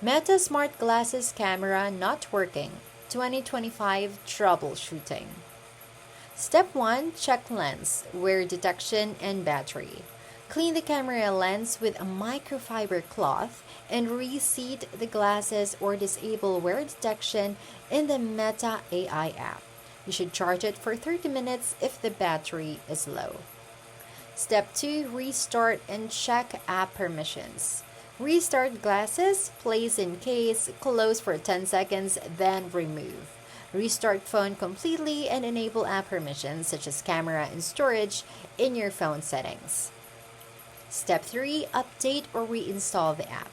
Meta Smart Glasses camera not working. 2025 troubleshooting. Step 1. Check lens, wear detection, and battery. Clean the camera lens with a microfiber cloth and reseat the glasses or disable wear detection in the Meta AI app. You should charge it for 30 minutes if the battery is low. Step 2. Restart and check app permissions. Restart glasses, place in case, close for 10 seconds, then remove. Restart phone completely and enable app permissions such as camera and storage in your phone settings. Step 3. Update or reinstall the app.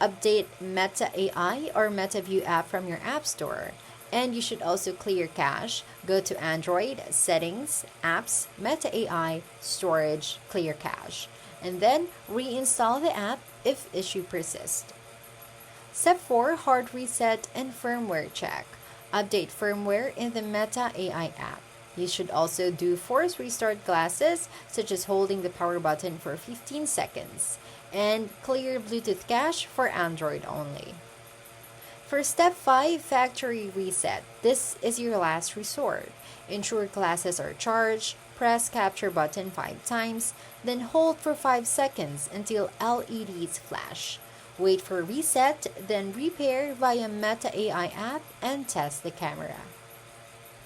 Update Meta AI or MetaView app from your app store. And you should also clear cache. Go to Android, Settings, Apps, Meta AI, Storage, Clear Cache. And then reinstall the app if issue persists. Step 4. Hard reset and firmware check. Update firmware in the Meta AI app. You should also do force restart glasses, such as holding the power button for 15 seconds. And clear Bluetooth cache for Android only. For step 5, factory reset. This is your last resort. Ensure glasses are charged. Press capture button 5 times, then hold for 5 seconds until LEDs flash. Wait for reset, then repair via Meta AI app and test the camera.